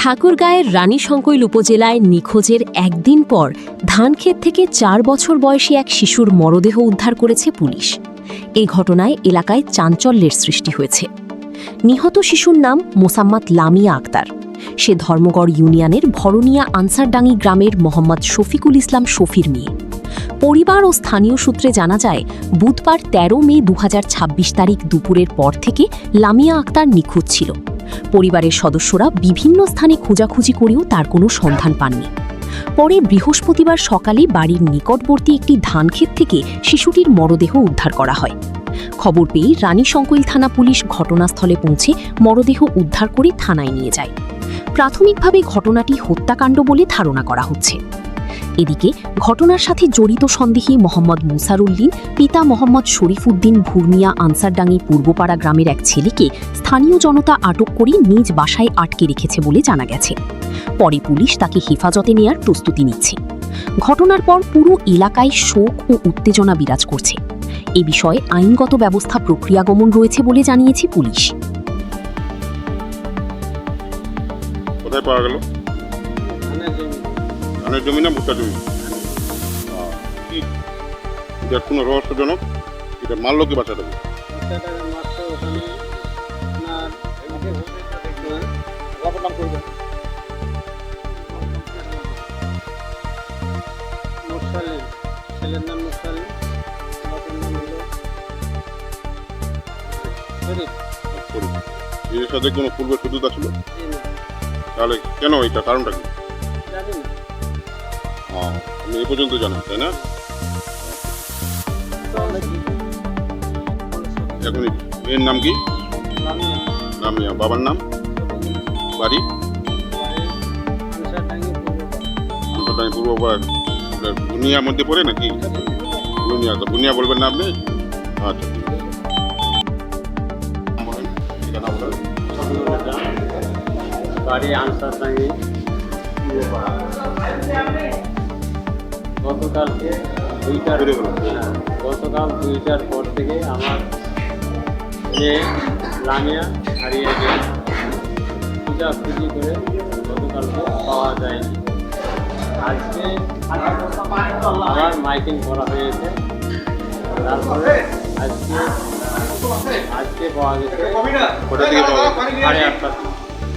ঠাকুরগাঁয়ের রানীশংকৈল উপজেলায় নিখোঁজের একদিন পর ধানক্ষেত থেকে ৪ বছর বয়সী এক শিশুর মরদেহ উদ্ধার করেছে পুলিশ। এই ঘটনায় এলাকায় চাঞ্চল্যের সৃষ্টি হয়েছে। নিহত শিশুর নাম মোসাম্মদ লামিয়া আক্তার। সে ধর্মগড় ইউনিয়নের ভরনিয়া আনসারডাঙ্গি গ্রামের মোহাম্মদ শফিকুল ইসলাম শফির মেয়ে। পরিবার ও স্থানীয় সূত্রে জানা যায়, বুধবার ১৩ মে ২০২৬ তারিখ দুপুরের পর থেকে লামিয়া আক্তার নিখোঁজ ছিল। পরিবারের সদস্যরা বিভিন্ন স্থানে খোঁজাখুঁজি করেও তার কোনো সন্ধান পাননি। পরে বৃহস্পতিবার সকালে বাড়ির নিকটবর্তী একটি ধানক্ষেত থেকে শিশুটির মরদেহ উদ্ধার করা হয়। খবর পেয়ে রানীশংকৈল থানা পুলিশ ঘটনাস্থলে পৌঁছে মরদেহ উদ্ধার করে থানায় নিয়ে যায়। প্রাথমিকভাবে ঘটনাটি হত্যাকাণ্ড বলে ধারণা করা হচ্ছে। এদিকে ঘটনার সাথে জড়িত সন্দেহে মোহাম্মদ মুসারুল্লিন পিতা মোহাম্মদ শরীফউদ্দিন ভুরমিয়া আনসারডাঙ্গি পূর্বপাড়া গ্রামের এক ছেলেকে স্থানীয় জনতা আটক করে নিজ বাসায় আটকে রেখেছে বলে জানা গেছে। পরে পুলিশ তাকে হেফাজতে নেয়ার প্রস্তুতি নিচ্ছে। ঘটনার পর পুরো এলাকায় শোক ও উত্তেজনা বিরাজ করছে। এ বিষয়ে আইনগত ব্যবস্থা প্রক্রিয়াগমন রয়েছে বলে জানিয়েছে পুলিশ। কোথায় পাওয়া গেল? ধানের জমি না ভুট্টা জমি? কি এটা কোনো রহস্যজনক? এটা মারলো কি বাচ্চাটাকে? ছেলের নাম মুসালিম, বাবার নাম হলো শরীফ। এর সাথে কোনো পূর্ব শত্রুতা ছিল? জি না, তাহলে কেন এটা কারণটা কি? জানি না। আপনি এই পর্যন্ত জানেন, তাই না? এখন মেয়ের নাম কি? লামিয়া, লামিয়া। বাবার নাম? বাড়ি? আনসারডাঙ্গি পূর্বপাড়া বুনিয়ার মধ্যে পড়ে নাকি? বুনিয়া। তো বুনিয়া বলবেন না আপনি? আচ্ছা, ঠিক আছে। বলেন, ঠিকানা বলেন। বাড়ি আনসারডাঙ্গি পূর্বপাড়া। গতকাল 2টার পর থেকে আমার মেয়ে লামিয়া হারিয়ে গেছে। খোঁজাখুঁজি করে গতকালকে পাওয়া যায়নি। আজকে আবার মাইকিং করা হয়েছে। তারপরে আজকে পাওয়া গেছে। কোথা থেকে পাওয়া গেছে? 8:30।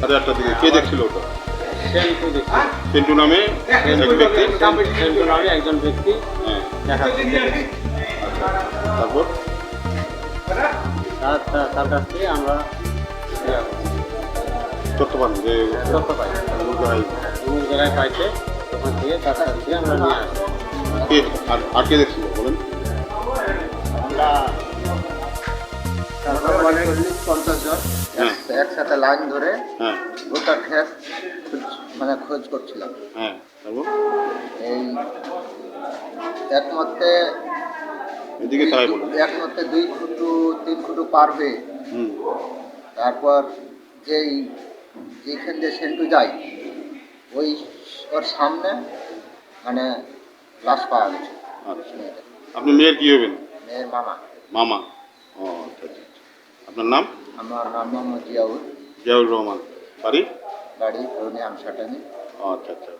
8:30 দিকে। কে দেখছিল ওটা? সেন্টু দেখি। সেন্টু নামে এক ব্যক্তি? সেন্টু নামে একজন ব্যক্তি হ্যাঁ। দেখা যাচ্ছে। তারপর তার কাছ থেকে আমরা তথ্য পান যে তথ্য পাই। অমুক জায়গায় পাইছে, ওখান থেকে তার কাছ থেকে আমরা নিয়ে আসি। কে আর কে দেখছিল বলেন? আমরা 40-50 জন হ্যাঁ। একসাথে লাইন ধরে হ্যাঁ। গোটা ক্ষেত খোঁজ করছিলাম। হ্যাঁ। তারপর এই একমতে এদিকে তাই বলুন। 2 ফুটু 3 ফুটু পারবে। তারপর যেখান দিয়ে সেন্টু যায় ওর সামনে মানে লাশ পাওয়া গেছে। আচ্ছা, আপনি মেয়ের কি হবেন? মেয়ের মামা। মামা। ও আচ্ছা আচ্ছা। আপনার নাম? আমার নাম মোহাম্মদ জিয়াউর রহমান। বাড়ি? বাড়ি ভরনিয়া আনসারডাঙ্গি। আচ্ছা আচ্ছা।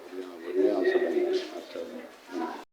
আচ্ছা।